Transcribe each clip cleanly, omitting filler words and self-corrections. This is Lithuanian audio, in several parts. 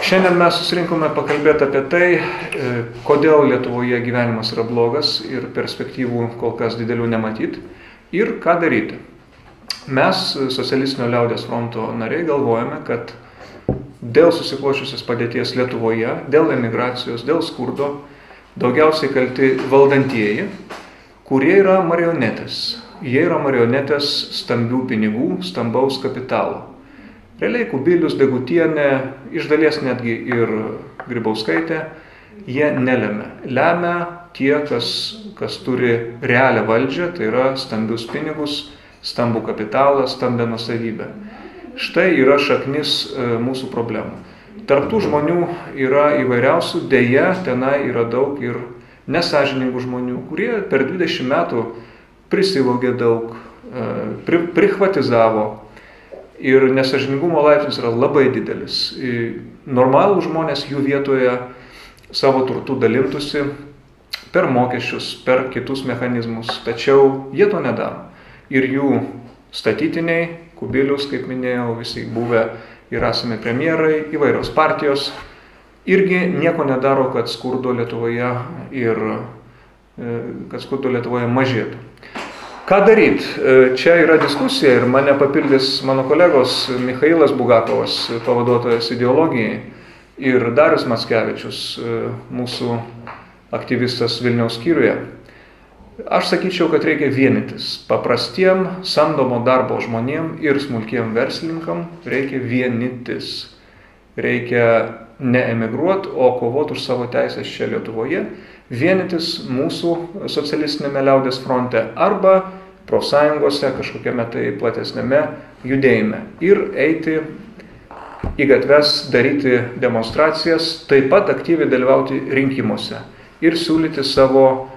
Šiandien mes susirinkome pakalbėti apie tai, kodėl Lietuvoje gyvenimas yra blogas ir perspektyvų kol kas didelių nematyti ir ką daryti. Mes, Socialistinio liaudies fronto nariai, galvojame, kad dėl susikloščiusios padėties Lietuvoje, dėl emigracijos, dėl skurdo, daugiausiai kalti valdantieji, kurie yra marionetės. Jie yra marionetės stambių pinigų, stambaus kapitalo. Realiai Kubilius, Degutienė, iš dalies netgi ir Grybauskaitė, jie nelemia. Lemia tie, kas turi realią valdžią, tai yra stambius pinigus, stambų kapitalą, stambę nuosavybę. Štai yra šaknis mūsų problemų. Tarptų žmonių yra įvairiausių, deja, tenai yra daug ir nesąžiningų žmonių, kurie per 20 metų prisivogė daug, prichvatizavo. Ir nesąžiningumo laipsnis yra labai didelis. Normalų žmonės jų vietoje savo turtų dalintųsi per mokesčius, per kitus mechanizmus, tačiau jie to nedaro. Ir jų statytiniai, Kubilius, kaip minėjau, visi buvę ir esami premjerai, įvairios partijos, irgi nieko nedaro, kad skurdo Lietuvoje mažėtų. Ką daryti? Čia yra diskusija ir mane papildys mano kolegos Michailas Bugakovas, pavaduotojas ideologijai, ir Darius Mackevičius, mūsų aktyvistas Vilniaus skyriuje. Aš sakyčiau, kad reikia vienytis. Paprastiem samdomo darbo žmonėm ir smulkiem verslininkam reikia vienytis. Reikia ne emigruoti, o kovoti už savo teisės čia Lietuvoje, vienytis mūsų socialistinėme liaudies fronte arba profsąjungose, kažkokiame tai platesnėme judėjime ir eiti į gatves, daryti demonstracijas, taip pat aktyviai dalyvauti rinkimuose ir siūlyti savo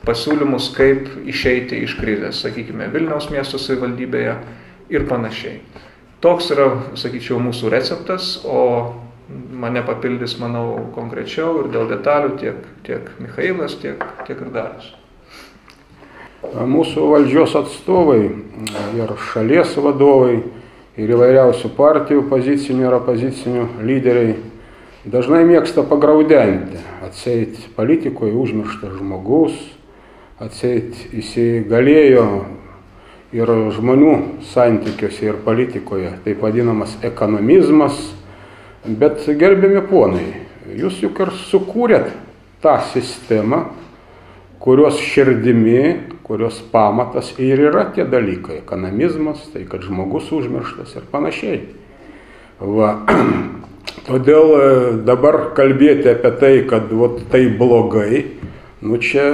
pasiūlymus, kaip išeiti iš krizės, sakykime, Vilniaus miesto savivaldybėje ir panašiai. Toks yra, sakyčiau, mūsų receptas, o mane papildys, manau, konkrečiau ir dėl detalių tiek Michailas, tiek ir Darius. Mūsų valdžios atstovai ir šalies vadovai ir įvairiausių partijų pozicinių ir opozicinių lyderiai dažnai mėgsta pagraudenti, atseit politikoje užmirštas žmogus, atseit įsigalėjo ir žmonių santykiuose ir politikoje, taip vadinamas ekonomizmas. Bet gerbiami ponai, jūs juk ir sukūrėt tą sistemą, kurios širdimi, kurios pamatas ir yra tie dalykai. Ekonomizmas, tai kad žmogus užmirštas ir panašiai. Va. Todėl dabar kalbėti apie tai, kad tai blogai, čia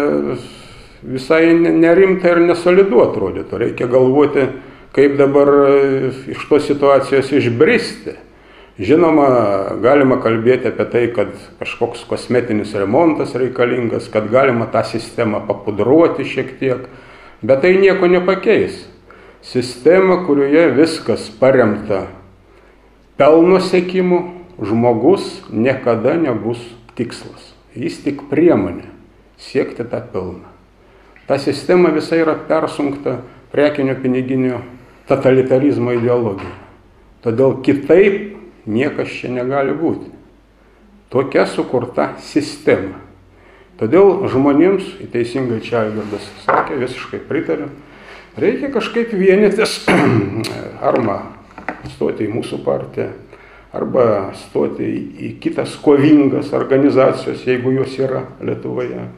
visai nerimta ir nesolidu atrodytų. Reikia galvoti, kaip dabar iš tos situacijos išbristi. Žinoma, galima kalbėti apie tai, kad kažkoks kosmetinis remontas reikalingas, kad galima tą sistemą papudruoti šiek tiek, bet tai nieko nepakeis. Sistema, kurioje viskas paremta pelno siekimu, žmogus niekada nebus tikslas. Jis tik priemonė siekti tą pelną. Ta sistema visa yra persunkta prekinio piniginio totalitarizmo ideologija. Todėl kitaip niekas čia negali būti. Tokia sukurta sistema. Todėl žmonėms, teisingai čia Algirdas sakė, visiškai pritariu, reikia kažkaip vienytis, arba stoti į mūsų partiją, arba stoti į kitas kovingas organizacijos, jeigu jos yra Lietuvoje.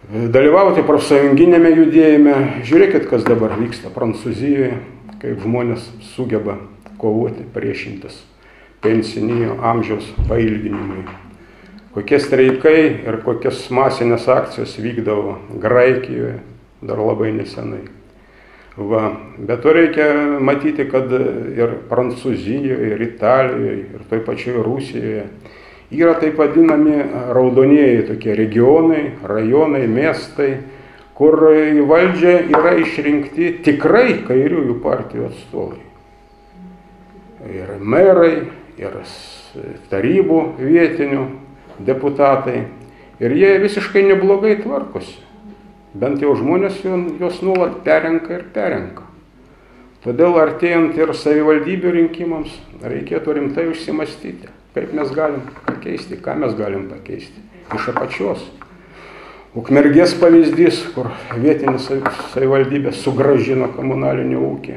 Dalyvauti profsąjunginėme judėjime. Žiūrėkit, kas dabar vyksta Prancūzijoje, kaip žmonės sugeba kovoti, priešintis pensinio amžiaus pailginimui. Kokie streikai ir kokias masinės akcijos vykdavo Graikijoje dar labai nesenai. Bet to reikia matyti, kad ir Prancūzijoje, ir Italijoje, ir toj pačioje Rusijoje yra taip vadinami raudonieji tokie regionai, rajonai, miestai, kur į valdžią yra išrinkti tikrai kairiųjų partijų atstovai. Ir merai, ir tarybų vietinių deputatai. Ir jie visiškai neblogai tvarkosi. Bent jau žmonės juos nuolat perrenka. Todėl artėjant ir savivaldybių rinkimams reikėtų rimtai užsimastyti, Kaip mes galim pakeisti, ką mes galim pakeisti? Iš apačios. Ukmergės pavyzdys, kur vietinė savivaldybė sugrąžino komunalinį ūkį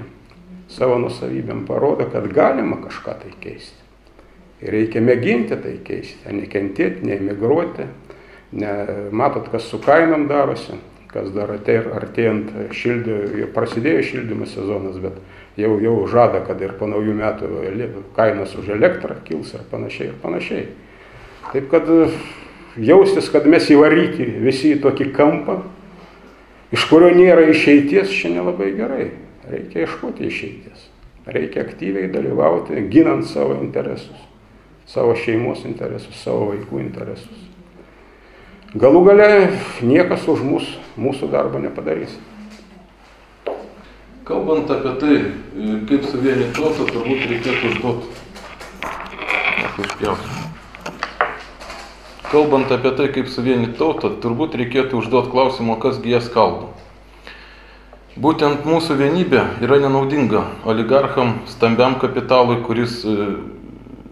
savo nusavybėm, parodo, kad galima kažką tai keisti. Ir reikia mėginti tai keisti, nekentėti, neemigruoti. Matot, kas su kainom darosi, kas dar artėjant prasidėjo šildymo sezonas, bet jau žada, kad ir po naujų metų kainos už elektrą kils ir panašiai, ir panašiai. Taip kad jaustis, kad mes įvaryti visi į tokį kampą, iš kurio nėra išeities, čia nelabai gerai. Reikia ieškoti išeities. Reikia aktyviai dalyvauti, ginant savo interesus, savo šeimos interesus, savo vaikų interesus. Galų gale niekas už mūsų darbo nepadarys. Kalbant apie tai, kaip suvienyti tautą, turbūt reikėtų užduoti. Kalbant apie tai, kaip suvienyti tautą, turbūt reikėtų užduoti klausimą, kasgi jas skaldo. Būtent mūsų vienybė yra nenaudinga oligarcham, stambiam kapitalui, kuris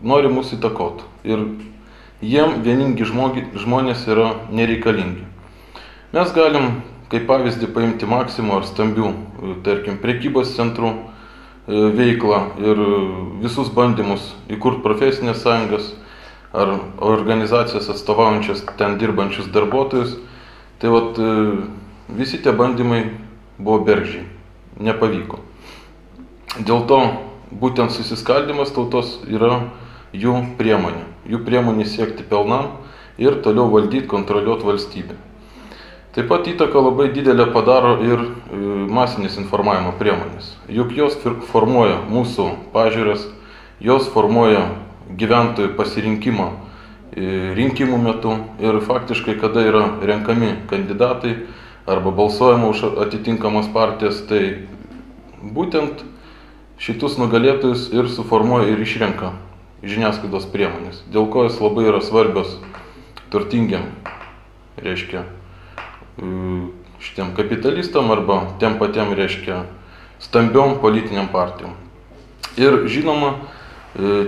nori mūsų įtakoti. Ir jiem vieningi žmonės yra nereikalingi. Mes galim, kaip pavyzdį, paimti Maksimo ar stambių, tarkim, prekybos centrų veiklą ir visus bandymus įkurti profesinės sąjungas ar organizacijas atstovaujančias ten dirbančius darbuotojus. Tai vat, visi tie bandymai buvo bergždžiai, nepavyko. Dėl to būtent susiskaldymas tautos yra jų priemonė siekti pelnam ir toliau valdyti, kontroliuoti valstybę. Taip pat įtaką labai didelę padaro ir masinės informavimo priemonės. Juk jos formuoja mūsų pažiūras, jos formuoja gyventojų pasirinkimą rinkimų metu ir faktiškai, kada yra renkami kandidatai arba balsuojama už atitinkamas partijas, tai būtent šitus nugalėtojus ir suformuoja ir išrenka žiniasklaidos priemonės, dėl ko jos labai yra svarbios turtingiam, reiškia, šitiem kapitalistam arba tiem patiem, reiškia, stambiom politiniam partijom. Ir žinoma,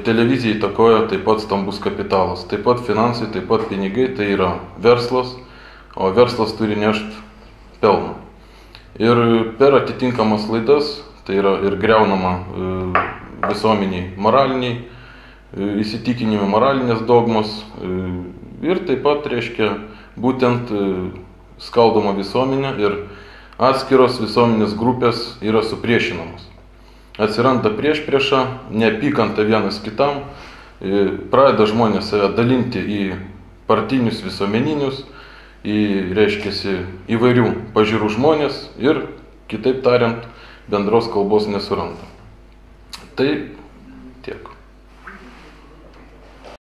televizija įtakoja taip pat stambus kapitalas, taip pat finansai, taip pat pinigai, tai yra verslas, o verslas turi nešti pelną. Ir per atitinkamas laidas, tai yra ir greunama visuomeniai moraliniai įsitikinimai, moralinės dogmos ir taip pat, reiškia, būtent skaldoma visuomenė ir atskiros visuomenės grupės yra supriešinamos. Atsiranda priešprieša, neapykanta vienas kitam, pradeda žmonės save dalinti į partinius visuomeninius, reiškiasi įvairių pažiūrų žmonės ir, kitaip tariant, bendros kalbos nesuranda. Tai tiek.